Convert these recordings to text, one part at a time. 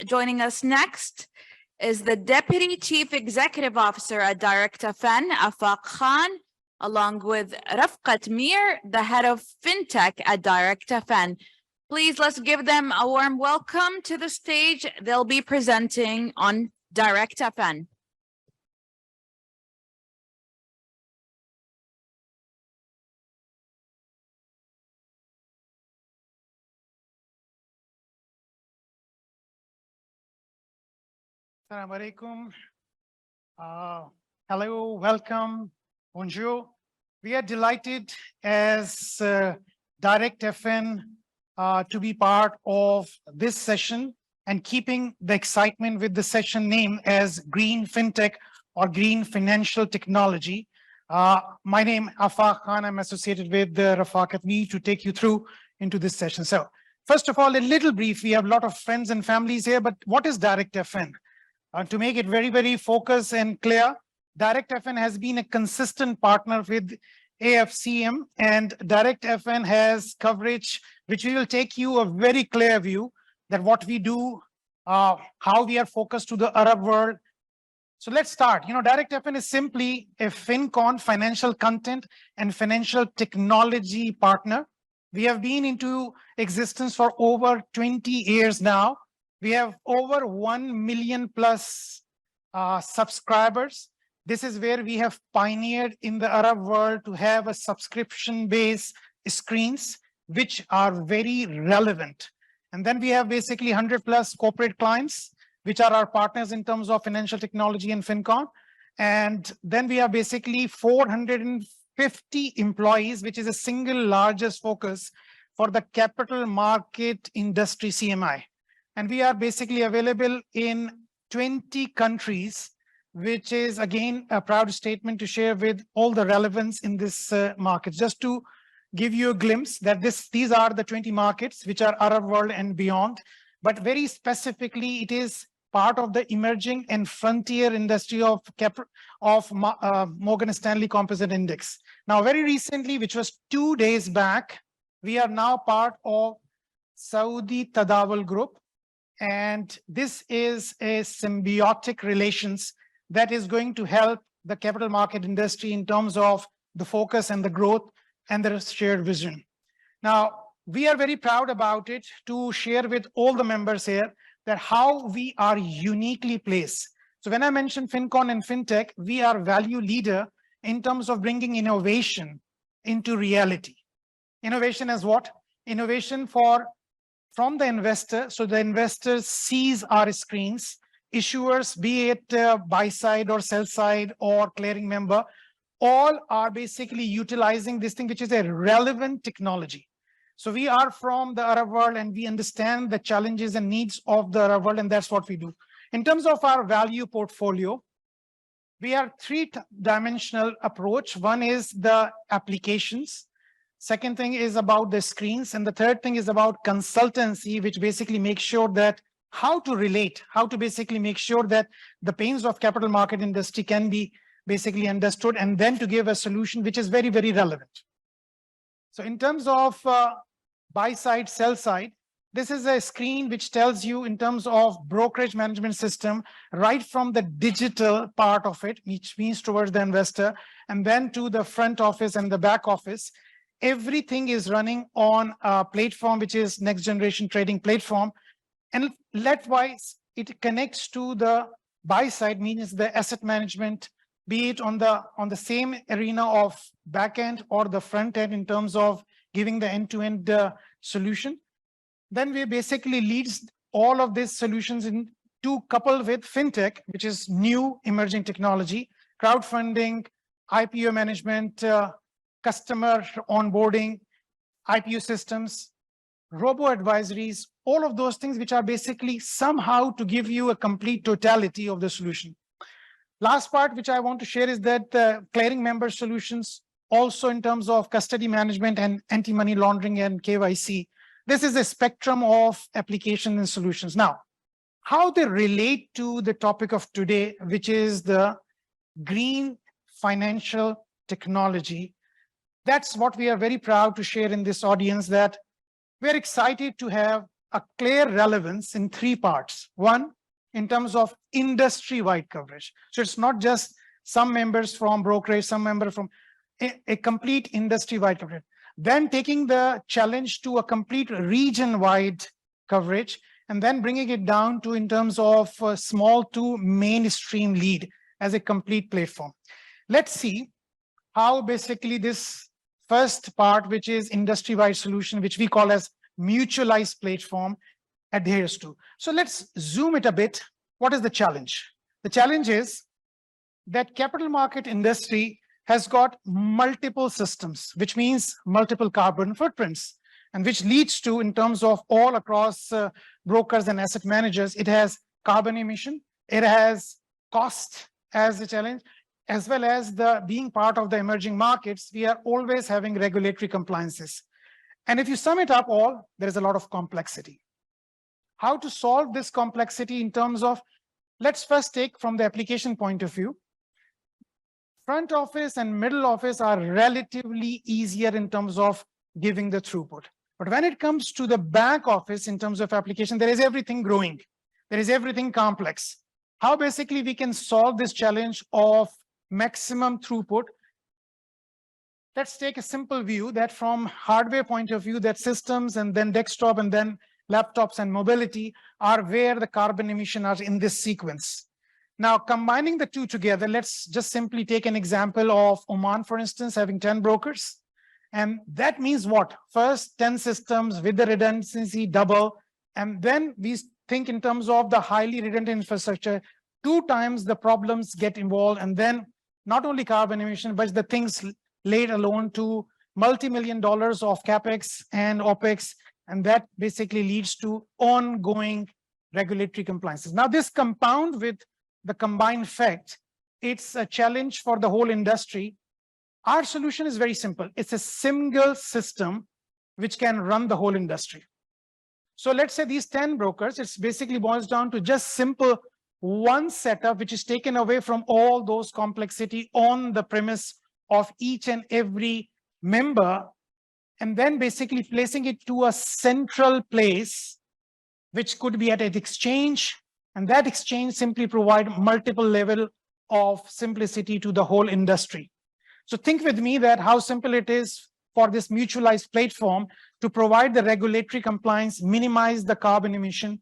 Joining us next is the Deputy Chief Executive Officer at DirectFN, Afaq Khan, along with Rafqat Mir, the Head of FinTech at DirectFN. Please, let's give them a warm welcome to the stage. They'll be presenting on DirectFN. Assalamu alaikum. Hello, welcome, bonjour. We are delighted as DirectFN to be part of this session and keeping the excitement with the session name as Green FinTech or Green Financial Technology. My name is Afaq Khan. I'm associated with Rafaqat Mir to take you through into this session. So first of all, a little brief. We have a lot of friends and families here, but what is DirectFN? To make it very, very focused and clear, DirectFN has been a consistent partner with AFCM, and DirectFN has coverage which we will take you a very clear view that what we do, how we are focused to the Arab world. So let's start. DirectFN is simply a FinCon, financial content and financial technology partner. We have been into existence for over 20 years now. We have over 1 million plus subscribers. This is where we have pioneered in the Arab world to have a subscription-based screens, which are very relevant. And then we have basically 100 plus corporate clients, which are our partners in terms of financial technology and FinCon. And then we have basically 450 employees, which is a single largest focus for the capital market industry CMI. And we are basically available in 20 countries, which is, again, a proud statement to share with all the relevance in this market. Just to give you a glimpse that these are the 20 markets, which are Arab world and beyond. But very specifically, it is part of the emerging and frontier industry of Morgan Stanley Composite Index. Now, very recently, which was 2 days back, we are now part of Saudi Tadawul Group. And this is a symbiotic relations that is going to help the capital market industry in terms of the focus and the growth and the shared vision. Now, we are very proud about it to share with all the members here that how we are uniquely placed. So when I mention FinCon and FinTech, we are value leader in terms of bringing innovation into reality. Innovation as what? Innovation from the investor, so the investor sees our screens, issuers, be it buy side or sell side or clearing member, all are basically utilizing this thing, which is a relevant technology. So we are from the Arab world and we understand the challenges and needs of the Arab world, and that's what we do. In terms of our value portfolio, we are three-dimensional approach. One is the applications. Second thing is about the screens. And the third thing is about consultancy, which basically makes sure that how to relate, how to basically make sure that the pains of capital market industry can be basically understood, and then to give a solution which is very, very relevant. So in terms of buy side, sell side, this is a screen which tells you in terms of brokerage management system, right from the digital part of it, which means towards the investor, and then to the front office and the back office. Everything is running on a platform, which is next generation trading platform. And likewise, it connects to the buy side, means the asset management, be it on the same arena of back end or the front end in terms of giving the end-to-end solution. Then we basically leads all of these solutions in to couple with FinTech, which is new emerging technology, crowdfunding, IPO management, customer onboarding, IPO systems, robo-advisories, all of those things which are basically somehow to give you a complete totality of the solution. Last part which I want to share is that clearing member solutions, also in terms of custody management and anti-money laundering and KYC. This is a spectrum of applications and solutions. Now, how they relate to the topic of today, which is the green financial technology. That's what we are very proud to share in this audience, that we're excited to have a clear relevance in three parts. One, in terms of industry-wide coverage. So it's not just some members from brokerage, some member from a complete industry-wide coverage. Then taking the challenge to a complete region-wide coverage, and then bringing it down to in terms of small to mainstream lead as a complete platform. Let's see how basically this first part, which is industry-wide solution, which we call as mutualized platform, adheres to. So let's zoom it a bit. What is the challenge? The challenge is that capital market industry has got multiple systems, which means multiple carbon footprints, and which leads to, in terms of all across brokers and asset managers, it has carbon emission, it has cost as a challenge, as well as the being part of the emerging markets, we are always having regulatory compliances. And if you sum it up all, there is a lot of complexity. How to solve this complexity in terms of, let's first take from the application point of view. Front office and middle office are relatively easier in terms of giving the throughput. But when it comes to the back office in terms of application, there is everything growing. There is everything complex. How basically we can solve this challenge of maximum throughput? Let's take a simple view that from hardware point of view, that systems and then desktop and then laptops and mobility are where the carbon emission are in this sequence. Now, combining the two together, let's just simply take an example of Oman, for instance, having 10 brokers. And that means what? First, 10 systems with the redundancy double. And then we think in terms of the highly redundant infrastructure, 2 times the problems get involved. And then not only carbon emission, but the things laid alone to multi-million dollars of CapEx and OpEx. And that basically leads to ongoing regulatory compliances. Now, this compound with the combined effect, it's a challenge for the whole industry. Our solution is very simple. It's a single system which can run the whole industry. So let's say these 10 brokers, it's basically boils down to just simple one setup, which is taken away from all those complexity on the premise of each and every member, and then basically placing it to a central place, which could be at an exchange. And that exchange simply provide multiple level of simplicity to the whole industry. So think with me that how simple it is for this mutualized platform to provide the regulatory compliance, minimize the carbon emission,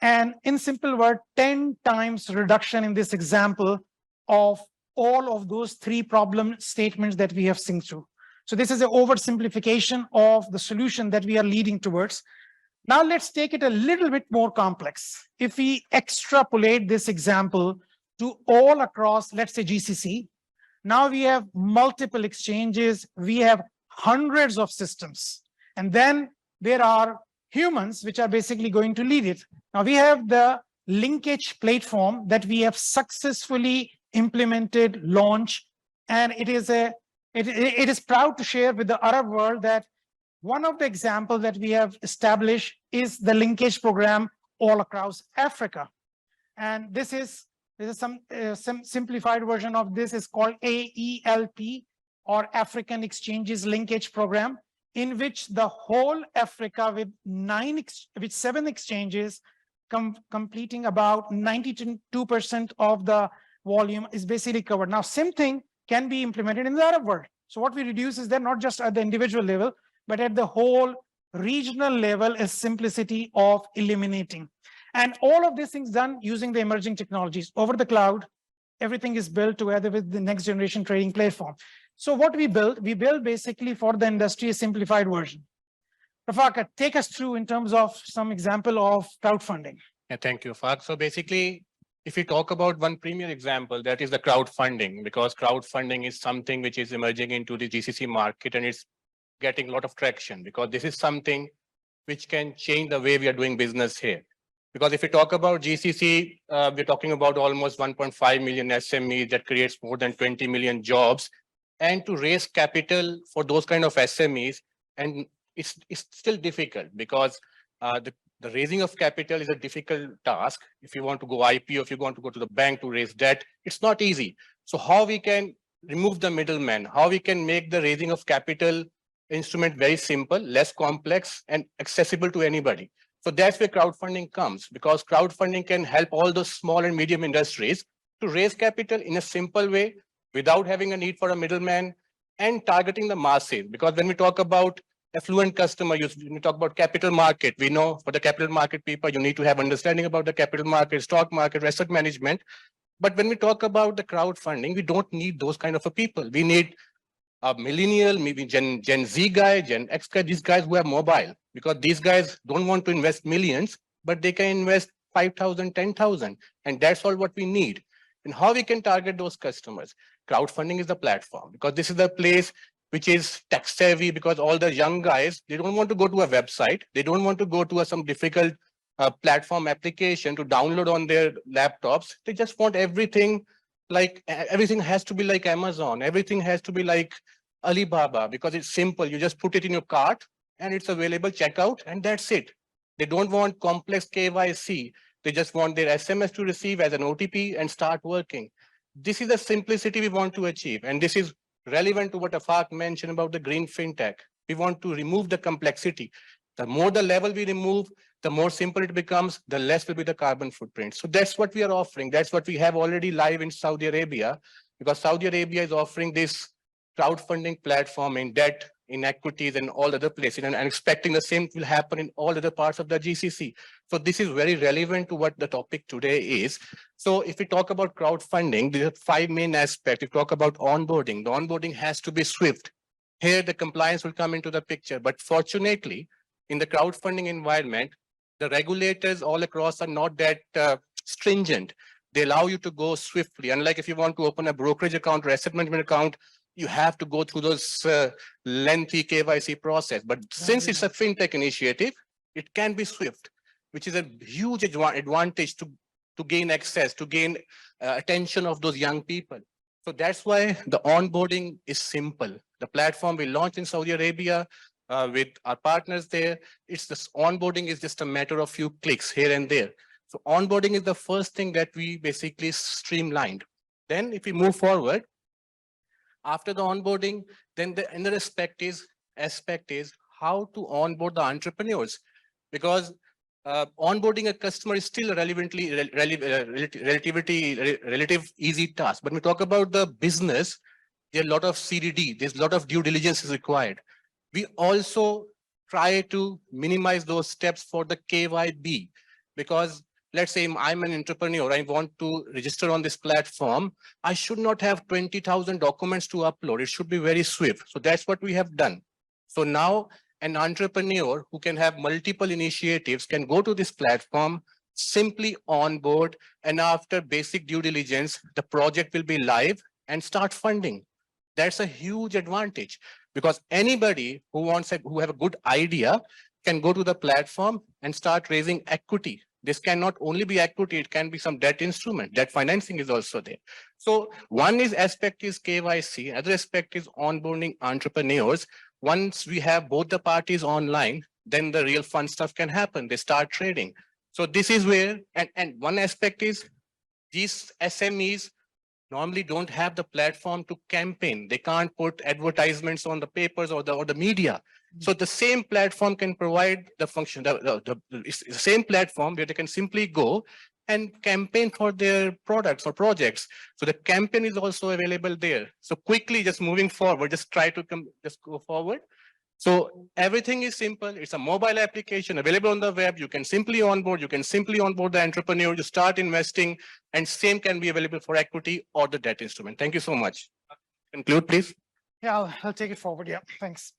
and in simple word, 10 times reduction in this example of all of those 3 problem statements that we have seen through. So this is an oversimplification of the solution that we are leading towards. Now let's take it a little bit more complex. If we extrapolate this example to all across, let's say GCC, now we have multiple exchanges, we have hundreds of systems, and then there are humans which are basically going to lead it. Now we have the linkage platform that we have successfully implemented, launched, and it is proud to share with the Arab world that one of the examples that we have established is the linkage program all across Africa. And this is some simplified version of this is called AELP, or African Exchanges Linkage Program, in which the whole Africa with 7 exchanges completing about 92% of the volume is basically covered. Now, same thing can be implemented in the Arab world. So what we reduce is that not just at the individual level, but at the whole regional level is simplicity of eliminating. And all of these things done using the emerging technologies over the cloud. Everything is built together with the next generation trading platform. So what we build basically for the industry a simplified version. Rafaq, take us through in terms of some example of crowdfunding. Yeah, thank you, Faq. So basically, if we talk about one premier example, that is the crowdfunding, because crowdfunding is something which is emerging into the GCC market, and it's getting a lot of traction, because this is something which can change the way we are doing business here. Because if we talk about GCC, we're talking about almost 1.5 million SMEs that creates more than 20 million jobs. And to raise capital for those kind of SMEs, and it's still difficult, because the raising of capital is a difficult task. If you want to go IPO, if you want to go to the bank to raise debt, it's not easy. So how we can remove the middleman, how we can make the raising of capital instrument very simple, less complex, and accessible to anybody. So that's where crowdfunding comes, because crowdfunding can help all those small and medium industries to raise capital in a simple way without having a need for a middleman and targeting the masses. Because when we talk about affluent customer, when we talk about capital market, we know for the capital market people, you need to have understanding about the capital market, stock market, asset management. But when we talk about the crowdfunding, we don't need those kind of a people. We need a millennial, maybe Gen Z guy, Gen X guy, these guys who are mobile, because these guys don't want to invest millions, but they can invest 5,000, 10,000. And that's all what we need. And how we can target those customers? Crowdfunding is the platform, because this is the place which is tech savvy, because all the young guys, they don't want to go to a website. They don't want to go to some difficult platform application to download on their laptops. They just want everything like everything has to be like Amazon. Everything has to be like Alibaba, because it's simple. You just put it in your cart and it's available, checkout, and that's it. They don't want complex KYC. They just want their SMS to receive as an OTP and start working. This is the simplicity we want to achieve. And this is relevant to what Afaq mentioned about the green fintech. We want to remove the complexity. The more the level we remove, the more simple it becomes, the less will be the carbon footprint. So that's what we are offering. That's what we have already live in Saudi Arabia, because Saudi Arabia is offering this crowdfunding platform in debt, in equities, and all other places, and expecting the same will happen in all other parts of the GCC. So this is very relevant to what the topic today is. So if we talk about crowdfunding, there are 5 main aspects. If we talk about onboarding, the onboarding has to be swift. Here, the compliance will come into the picture. But fortunately, in the crowdfunding environment, the regulators all across are not that stringent. They allow you to go swiftly. Unlike if you want to open a brokerage account or asset management account, you have to go through those lengthy KYC process. But since it's a fintech initiative, it can be swift, which is a huge advantage to gain access, to gain attention of those young people. So that's why the onboarding is simple. The platform we launched in Saudi Arabia with our partners there, it's this onboarding is just a matter of few clicks here and there. So onboarding is the first thing that we basically streamlined. Then if we move forward, after the onboarding, then the another aspect is how to onboard the entrepreneurs, because onboarding a customer is still a relative easy task. But when we talk about the business, there are a lot of CDD, there's a lot of due diligence is required. We also try to minimize those steps for the KYB, because let's say I'm an entrepreneur, I want to register on this platform. I should not have 20,000 documents to upload. It should be very swift. So that's what we have done. So now an entrepreneur who can have multiple initiatives can go to this platform, simply onboard, and after basic due diligence, the project will be live and start funding. That's a huge advantage, because anybody who have a good idea can go to the platform and start raising equity. This can not only be equity, it can be some debt instrument. Debt financing is also there. So one aspect is KYC, other aspect is onboarding entrepreneurs. Once we have both the parties online, then the real fun stuff can happen. They start trading. So this is where, and one aspect is these SMEs normally don't have the platform to campaign. They can't put advertisements on the papers or the media. So the same platform can provide the function, it's the same platform where they can simply go and campaign for their products or projects. So the campaign is also available there. So quickly, just moving forward, just try to just go forward. So everything is simple. It's a mobile application available on the web. You can simply onboard. You can simply onboard the entrepreneur. You start investing, and same can be available for equity or the debt instrument. Thank you so much. Conclude, please. Yeah, I'll take it forward. Yeah, thanks.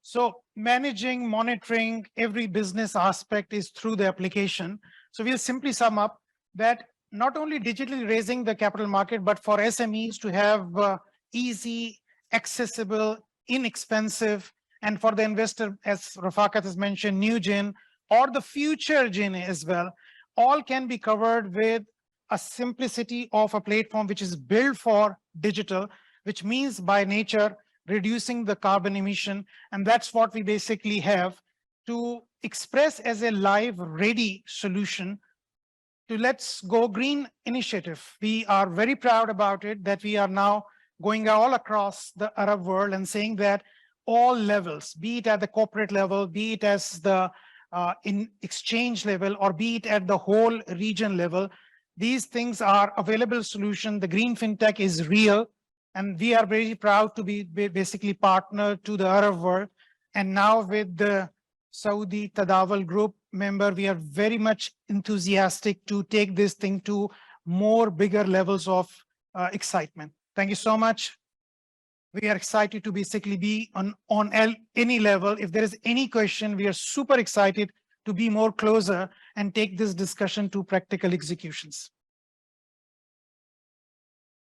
So managing, monitoring every business aspect is through the application. So we'll simply sum up that not only digitally raising the capital market, but for SMEs to have easy, accessible, inexpensive, and for the investor, as Rafaqat has mentioned, new gen or the future gen as well, all can be covered with a simplicity of a platform which is built for digital, which means by nature reducing the carbon emission. And that's what we basically have to express as a live ready solution to Let's Go Green initiative. We are very proud about it, that we are now going all across the Arab world and saying that all levels, be it at the corporate level, be it as the in exchange level, or be it at the whole region level. These things are available solution. The green fintech is real, and we are very proud to be basically partner to the Arab world. And now with the Saudi Tadawul Group member, we are very much enthusiastic to take this thing to more bigger levels of excitement. Thank you so much. We are excited to basically be on any level. If there is any question, we are super excited to be more closer and take this discussion to practical executions.